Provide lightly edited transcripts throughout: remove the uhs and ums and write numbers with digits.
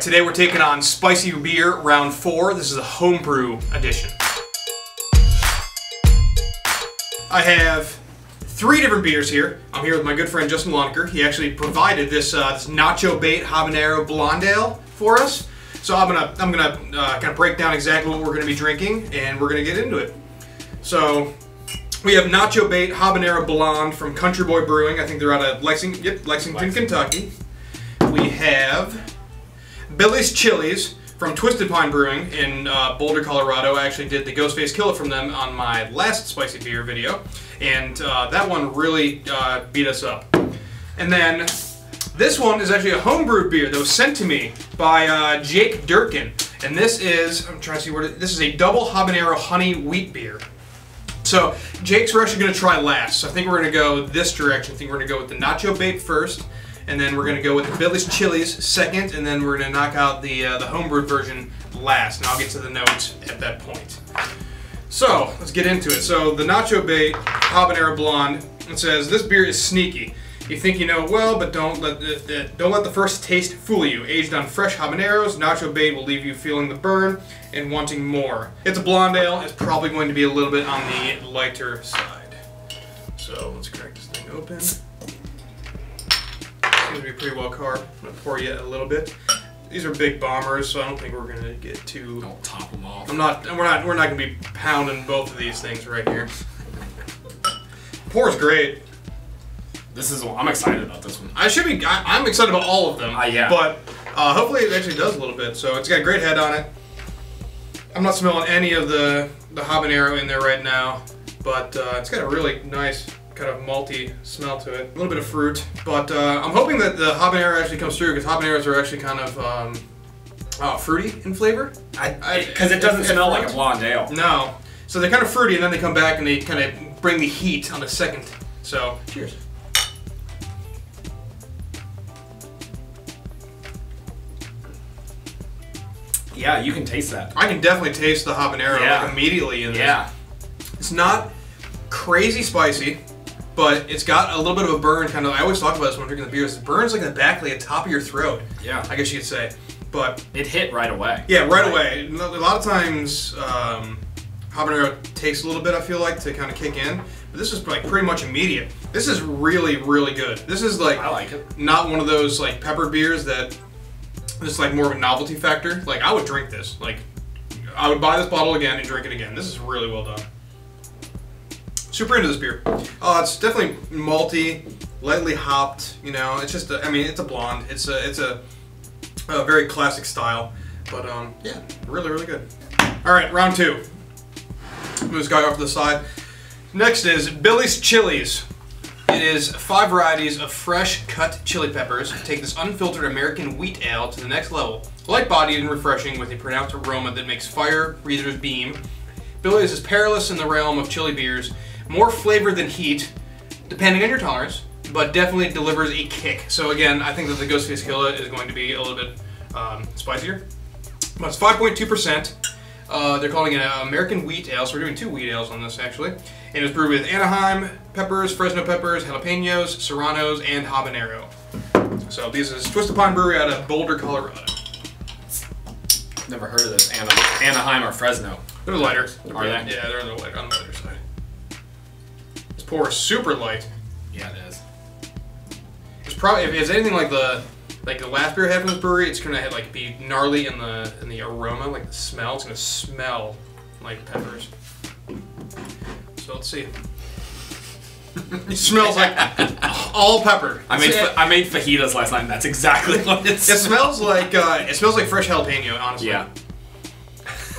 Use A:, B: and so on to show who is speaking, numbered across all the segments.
A: Today we're taking on Spicy Beer Round 4. This is a Homebrew edition. I have 3 different beers here. I'm here with my good friend Justin Loneker. He actually provided this Nacho Bait Habanero Blonde Ale for us. So I'm gonna kind of break down exactly what we're gonna be drinking, and we're gonna get into it. So we have Nacho Bait Habanero Blonde from Country Boy Brewing. I think they're out of Lexington, Kentucky. We have Billy's Chilies from Twisted Pine Brewing in Boulder, Colorado. I actually did the Ghostface Killer from them on my last spicy beer video, and that one really beat us up. And then this one is actually a homebrew beer that was sent to me by Jake Durken, and this is, I'm trying to see this is a double habanero honey wheat beer. So Jake's we're actually going to try last. So I think we're going to go this direction. I think we're going to go with the Nacho Bait first, and then we're going to go with the Billy's Chilies second, and then we're going to knock out the homebrewed version last, and I'll get to the notes at that point. So let's get into it. So the Nacho Bait Habanero Blonde, it says, this beer is sneaky. You think you know it well, but don't let the first taste fool you. Aged on fresh habaneros, Nacho Bait will leave you feeling the burn and wanting more. It's a blonde ale. It's probably going to be a little bit on the lighter side. So let's crack this thing open. Seems to be pretty well carved. I'm gonna pour you a little bit. These are big bombers, so I don't think we're gonna get too.
B: Don't top them off.
A: We're not gonna be pounding both of these things right here. Pours great.
B: I'm excited about this one.
A: I'm excited about all of them.
B: Yeah.
A: But hopefully it actually does a little bit. So it's got a great head on it. I'm not smelling any of the habanero in there right now, but it's got a really nice kind of malty smell to it. A little bit of fruit, but I'm hoping that the habanero actually comes through, because habaneros are actually kind of fruity in flavor.
B: Because it doesn't smell like a blonde ale.
A: No. So they're kind of fruity, and then they come back and they kind of bring the heat on the second. So, cheers.
B: Yeah, you can taste that.
A: I can definitely taste the habanero like immediately in this.
B: Yeah.
A: It's not crazy spicy, but it's got a little bit of a burn. Kind of. I always talk about this when I'm drinking the beers. It burns like in the back, like the top of your throat.
B: Yeah.
A: I guess you could say. But
B: it hit right away.
A: Yeah, right away. A lot of times, habanero takes a little bit, I feel like, to kind of kick in. But this is like pretty much immediate. This is really, really good. This is like,
B: I like it.
A: Not one of those like pepper beers that just like more of a novelty factor. Like, I would drink this. Like, I would buy this bottle again and drink it again. This is really well done. Super into this beer. It's definitely malty, lightly hopped. You know, it's just I mean, it's a blonde. It's a very classic style. But yeah, really, really good. All right, round 2. Move this guy off to the side. Next is Billy's Chilies. It is 5 varieties of fresh cut chili peppers. Take this unfiltered American wheat ale to the next level. Light-bodied and refreshing with a pronounced aroma that makes fire breathers beam. Billy's is perilous in the realm of chili beers. More flavor than heat, depending on your tolerance, but definitely delivers a kick. So again, I think that the Ghostface Killer is going to be a little bit spicier. But it's 5.2%. They're calling it an American wheat ale, so we're doing 2 wheat ales on this actually. And it's brewed with Anaheim peppers, Fresno peppers, jalapenos, serranos, and habanero. So this is Twisted Pine Brewery out of Boulder, Colorado.
B: Never heard of this. Anaheim or Fresno.
A: They're lighter.
B: Are they?
A: Yeah, they're on the lighter side. This pour is super light.
B: Yeah, it is.
A: It's probably, if it's anything like the last beer I had from this brewery, it's gonna like be gnarly in the aroma, like the smell. It's gonna smell like peppers. So let's see. It smells like all pepper.
B: I made fajitas last night, and that's exactly what it smells.
A: It smells like fresh jalapeno, honestly.
B: Yeah.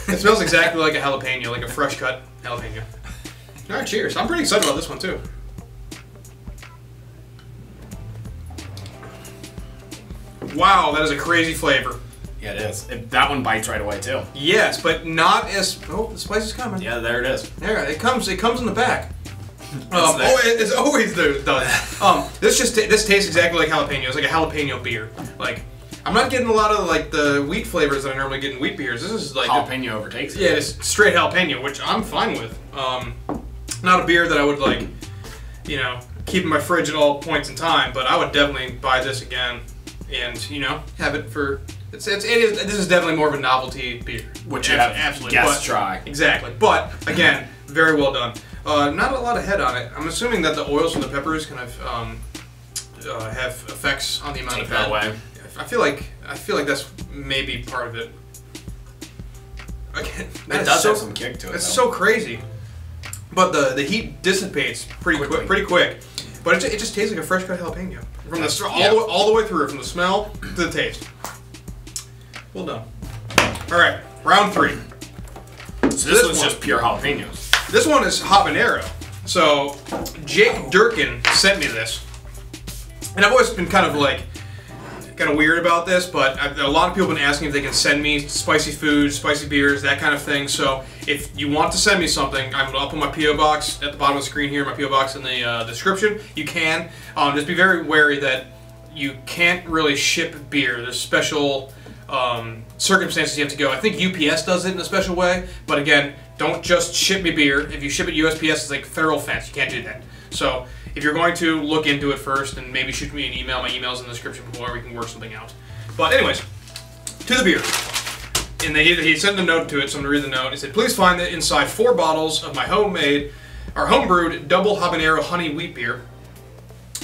A: It smells exactly like a jalapeno, like a fresh cut jalapeno. All right, cheers. I'm pretty excited about this one too. Wow, that is a crazy flavor.
B: Yeah, it is. That one bites right away too.
A: Yes, but not as. Oh, the spice is coming.
B: Yeah, there it is.
A: There, it comes in the back. It's always does. This tastes exactly like jalapeno. It's like a jalapeno beer. Like, I'm not getting a lot of like the wheat flavors that I normally get in wheat beers. This is like
B: jalapeno overtakes it.
A: Yeah, it's straight jalapeno, which I'm fine with. Not a beer that I would like, you know, keep in my fridge at all points in time. But I would definitely buy this again, and you know, have it for This is definitely more of a novelty beer.
B: Which you have absolutely guests try.
A: Exactly. But, again, very well done. Not a lot of head on it. I'm assuming that the oils from the peppers kind of have effects on the amount of head.
B: That way.
A: I feel like that's maybe part of it. Again,
B: it does have some kick to it.
A: It's so crazy. But the heat dissipates pretty quick. But it just tastes like a fresh cut jalapeno. From the all the way through, from the smell to the taste. Well done. Alright, round 3.
B: So this one's just pure jalapenos.
A: This one is habanero. So Jake Durken sent me this. And I've always been kind of weird about this, but a lot of people have been asking if they can send me spicy food, spicy beers, that kind of thing. So if you want to send me something, I'll put my P.O. box at the bottom of the screen here, my P.O. box in the description. You can. Just be very wary that you can't really ship beer. There's special circumstances you have to go. I think UPS does it in a special way, but again, don't just ship me beer. If you ship it USPS, it's like federal offense. You can't do that. So if you're going to look into it first, and maybe shoot me an email. My email's in the description below, we can work something out. But anyways, to the beer. And he sent a note to it, so I'm going to read the note. He said, please find that inside 4 bottles of my homebrewed double habanero honey wheat beer.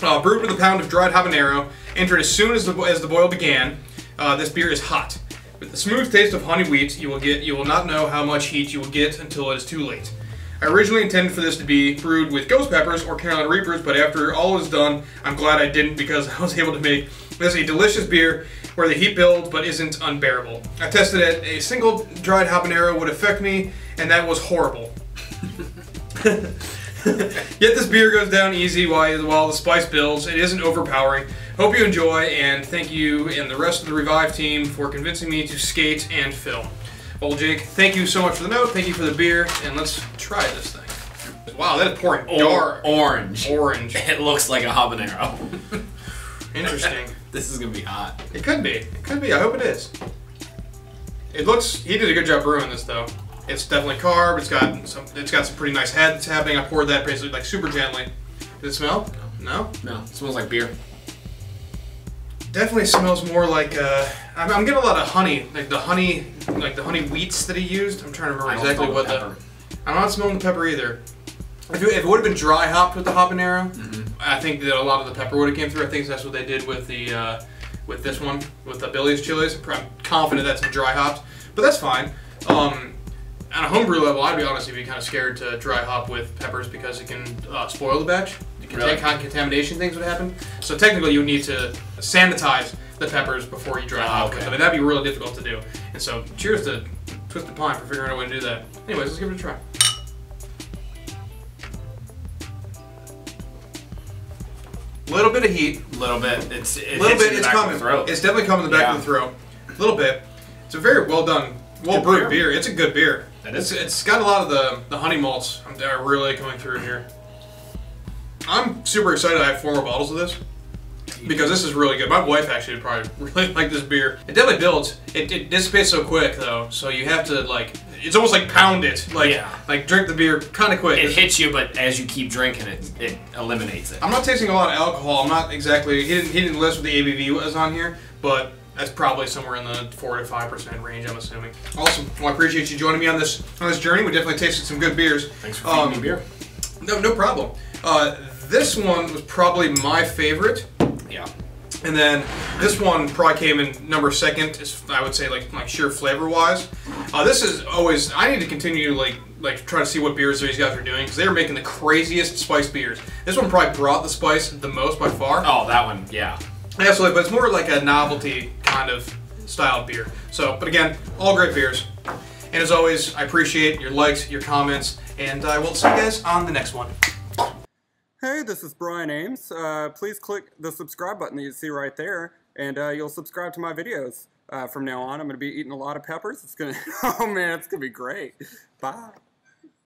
A: Brewed with a pound of dried habanero, entered as soon as the boil began. This beer is hot. With the smooth taste of honey wheat, you will not know how much heat you will get until it is too late. I originally intended for this to be brewed with ghost peppers or Carolina Reapers, but after all is done, I'm glad I didn't because I was able to make this a delicious beer where the heat builds but isn't unbearable. I tested it. A single dried habanero would affect me, and that was horrible. Yet this beer goes down easy while the spice builds. It isn't overpowering. Hope you enjoy, and thank you and the rest of the Revive team for convincing me to skate and film. Well, Jake, thank you so much for the note. Thank you for the beer, and let's try this thing. Wow, that is pouring dark.
B: Orange.
A: It
B: looks like a habanero.
A: Interesting.
B: This is gonna be hot.
A: It could be. It could be. I hope it is. He did a good job brewing this, though. It's definitely carb. It's got some pretty nice head that's happening. I poured that basically super gently. Does it smell? No.
B: No. It smells like beer.
A: Definitely smells more like I'm getting a lot of honey, like the honey wheats that he used. I'm trying to remember exactly what I'm not smelling the pepper either. If it would have been dry hopped with the habanero, I think that a lot of the pepper would have came through. I think that's what they did with the with this one, with the Billy's chilies. I'm confident that's dry hopped, but that's fine. On a homebrew level, I'd be honest, I'd be kind of scared to dry hop with peppers because it can spoil the batch. Contamination things would happen. So technically, you would need to sanitize the peppers before you dry hop with them, and that'd be really difficult to do. And so, cheers to Twisted Pine for figuring out a way to do that. Anyways, let's give it a try. Little bit of heat.
B: Little bit. It's
A: coming. It's definitely coming in the back of the throat. A little bit. It's a very well done, well brewed beer. It's a good beer. It's got a lot of the honey malts that are really coming through here. I'm super excited I have 4 more bottles of this because this is really good. My wife actually would probably really like this beer. It definitely builds. It dissipates so quick though, so you have to it's almost like pound it. Like drink the beer kind of quick.
B: It hits you, but as you keep drinking it, it eliminates it.
A: I'm not tasting a lot of alcohol. I'm not exactly. He didn't list what the ABV was on here, but that's probably somewhere in the 4 to 5% range, I'm assuming. Awesome. Well, I appreciate you joining me on this journey. We definitely tasted some good beers.
B: Thanks for feeding me beer.
A: No problem. This one was probably my favorite.
B: Yeah.
A: And then this one probably came in number 2nd, I would say, like sheer flavor-wise. This is always, I need to continue to try to see what beers these guys are doing because they were making the craziest spiced beers. This one probably brought the spice the most by far.
B: Oh, that one, yeah.
A: Absolutely, but it's more like a novelty kind of style beer. So, but again, all great beers. And as always, I appreciate your likes, your comments, and I will see you guys on the next one.
C: Hey, this is Brian Ames. Please click the subscribe button that you see right there, and you'll subscribe to my videos. From now on, I'm going to be eating a lot of peppers. Oh man, it's going to be great. Bye.